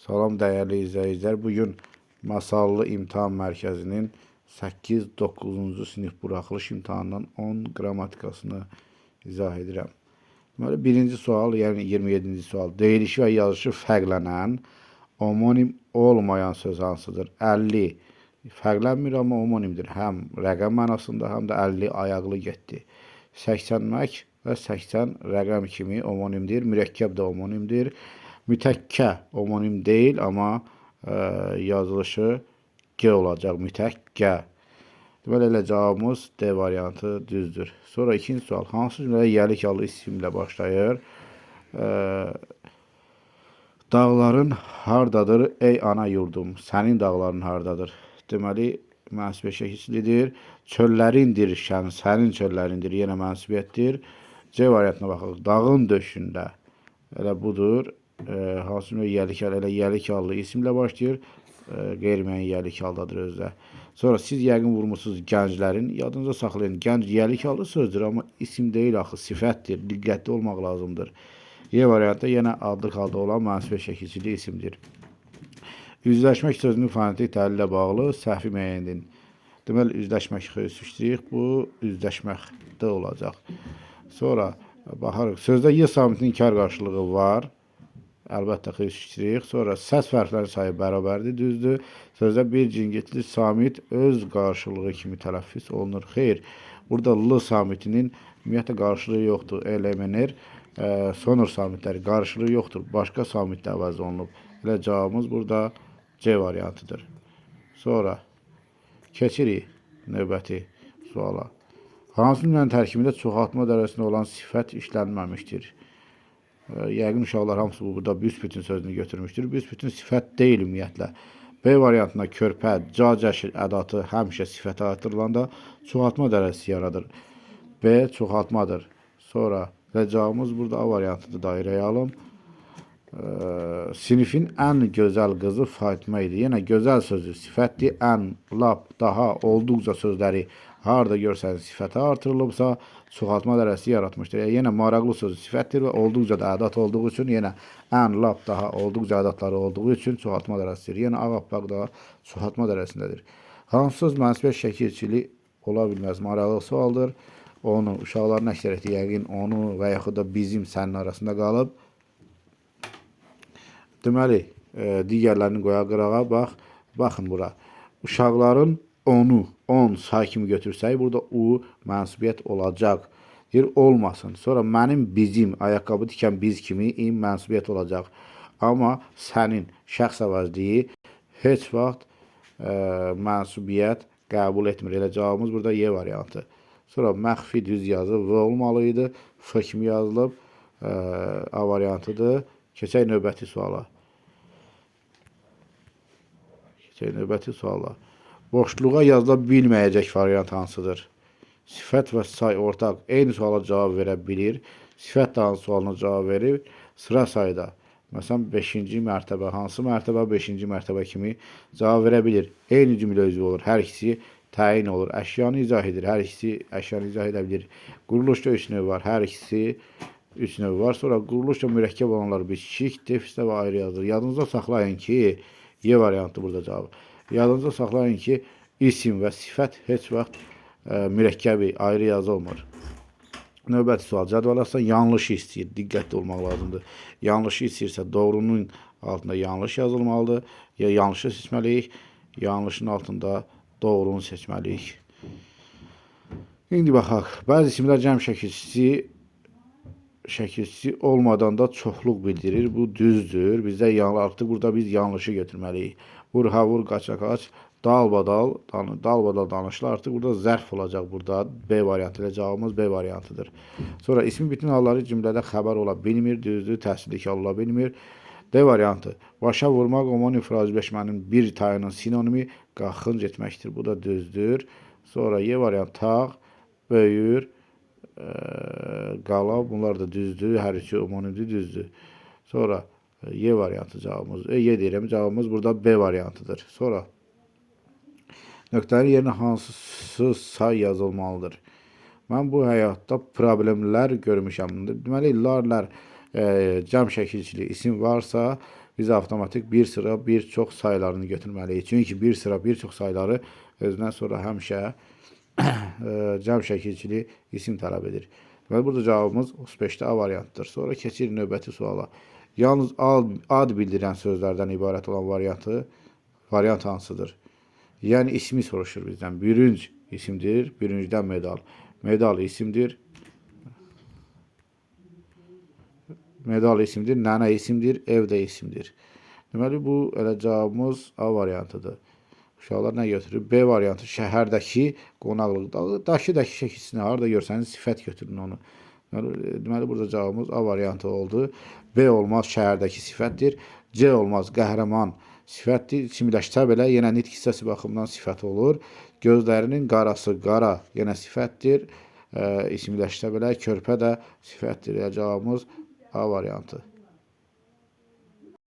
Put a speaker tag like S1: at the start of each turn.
S1: Salam dəyərli izləyicilər. Bugün Masallı İmtahan Mərkəzinin 8-9-cu sinif buraxılış imtahanından 10 qrammatikasını izah edirəm. Deməli, birinci sual, yəni 27-ci sual. Deyilişi və yazılışı fərqlənən homonim olmayan söz hansıdır? 50 fərqlənmir, amma homonimdir. Həm rəqəm mənasında, həm də 50 ayaqlı getdi. 80mək və 80 rəqəm kimi homonimdir. Mürəkkəb də homonimdir. Mütəkkə homonim deyil, amma yazılışı G olacaq. Mütəkkə. Deməli, elə cavabımız D variantı düzdür. Sonra ikinci sual. Hansı cümlədə yəlik allı isimlə başlayır? Dağların hardadır ey ana yurdum? Sənin dağların hardadır? Deməli, mənsubiyyət şəkillidir. Çöllərindir şən, sənin çöllərindir. Yenə mənsubiyyətdir. C variantına baxaq. Dağın döşündə. Elə budur. Hansı cümlə yəlik allı isimlə başlayır. Qeyri-müəyyən yəlik aldadır özdə. Sonra siz yəqin vurmusunuz gənclərin. Yadınıza saxlayın. Gənc yəlik allı sözdür, amma isim deyil axı, sifətdir. Diqqətli olmaq lazımdır. Y variantda yenə adlıq halda olan mənsubiyyət şəkilli isimdir. Üzləşmək sözünün fonetik təhlili ilə bağlı səhvi müəyyən edin. Deməli, üzləşmək xüsusirik. Bu üzləşməkdə olacaq. Sonra baxarıq. Sözdə Y samitinin kar qarşılığı var. Əlbəttə xüsusirik. Sonra səs fərqlərinin sayı bərabərdir, düzdür. Sözdə bir cingitli samit öz qarşılığı kimi tələffüz olunur. Xeyr, burada L samitinin ümumiyyətlə qarşılığı yoxdur. LMNR sonur samitləri qarşılığı yoxdur. Başqa samitlə əvəz olunub. Elə cavabımız burada C variantıdır. Sonra keçirik növbəti suala. Hansı cümlənin tərkibində çoxaltma dərəcəsində olan sifət işlənməmişdir? Yəqin uşaqlar hamısı burada büsbütün sözünü götürmüşdür. Büsbütün sifət deyil ümumiyyətlə. B variantına körpə, cacəşir ədatı həmişə sifətə artırılanda çoxaltma dərəcəsi yaradır. B çoxaltmadır. Sonra cavabımız burada A variantıdır, dairəyə alım. Sinifin ən gözəl qızı Fatimə idi. Yenə gözəl sözü sifətdir. Ən, lap, daha, olduqca sözləri harada görsəniz sifətə artırılıbsa, çoxaltma dərəcəsi yaratmışdır. Yenə maraqlı sözü sifətdir və olduqca da ədat olduğu üçün, yenə ən, lap, daha, olduqca ədatları olduğu üçün çoxaltma dərəcəsidir. Yenə ağappaq da çoxaltma dərəcəsindədir. Hansı söz mənsubiyyət şəkilçili ola bilməz? Maraqlı sualdır. Onu, uşaqların əksəriyyəti yəqin onu və yaxud da bizim, sənin arasında qalıb. Deməli, digərlərini qoya qırağa bax. Baxın bura. Uşaqların onu, on say kimi götürsək, burada u mənsubiyyət olacaq. Deyir, olmasın. Sonra mənim, bizim, ayaqqabı tikən biz kimi im mənsubiyyət olacaq. Amma sənin şəxs əvəzliyi heç vaxt mənsubiyyət qəbul etmir. Elə cavabımız burada Y variantı. Sonra məxfi düz yazı V olmalıydı. F kimi yazılıb A variantıdır. Keçək növbəti suala. Boşluğa yazıla bilməyəcək variant hansıdır? Sifət və say ortaq eyni suala cavab verə bilir. Sifət də hansı sualına cavab verir? Sıra sayda. Məsələn, 5-ci mərtəbə, hansı mərtəbə 5-ci mərtəbə kimi cavab verə bilir. Eyni cümlə üzvü olur. Hər ikisi təyin olur. Əşyanı izah edir. Hər ikisi əşyanı izah edə bilir. Quruluşda 3 növ var. Hər ikisi 3 növ var. Sonra quruluşda mürəkkəb olanlar bitişik, defisdə və ayrı yazılır. Yadınızda saxlayın ki, Y variantı burada cavab. Yadınızda saxlayın ki, isim və sifət heç vaxt mürəkkəbi ayrı yazılmır. Növbəti sual. Cədvəl yanlışı istəyir. Diqqətli olmaq lazımdır. Yanlışı istəyirsə doğrunun altında yanlış yazılmalıdır. Ya yanlışı seçməliyik, yanlışın altında doğrunu seçməliyik. İndi baxaq. Bəzi isimlər cəm şəkilçisi olmadan da çoxluq bildirir. Bu düzdür. Bizdə artıq burada biz yanlışı götürməliyik. Vur, ha, vur, qaça, qaç, dalbadal danışılır. Artıq burada zərf olacaq burada. B variantı ilə cavabımız B variantıdır. Sonra ismin bütün halları cümlədə xəbər ola bilmir, düzdür, təsirlik ola bilmir. D variantı. Başa vurmaq homonim fraziləşmənin bir tayının sinonimi qaxınc etməkdir. Bu da düzdür. Sonra Y variantı tağ, böyür, qala, bunlar da düzdür. Hər üçü homonimdir, düzdür. Sonra Y variantı cavabımız. Y deyirəm, cavabımız burada B variantıdır. Sonra nöqtənin yerinə hansı say yazılmalıdır? Mən bu həyatda problemlər görmüşəm. Deməli, lar cəm şəkilçili isim varsa biz avtomatik bir sıra bir çox saylarını götürməliyik. Çünki bir sıra bir çox sayları özündən sonra həmişə cəm şəkilçili isim tələb edir. Və burada cavabımız 35-də A variantıdır. Sonra keçirik növbəti suala. Yalnız ad bildirən sözlərdən ibarət olan variant hansıdır? Yəni ismi soruşur bizdən. Bürünc isimdir, bürüncdən medal. Medal isimdir. Medal isimdir, nənə isimdir, ev də isimdir. Deməli, bu elə cavabımız A variantıdır. Uşaqlar nə götürür? B variantı şəhərdəki qonaqlıq. Dakı şəkilçisini harda görsəniz sifət götürün onu. Deməli, burada cavabımız A variantı oldu. B olmaz, şəhərdəki sifətdir. C olmaz, qəhrəman sifətdir. İsmiləşsə belə yenə nitq hissəsi baxımından sifət olur. Gözlərinin qarası qara yenə sifətdir. İsmiləşsə belə körpə də sifətdir. Yəni cavabımız A variantı.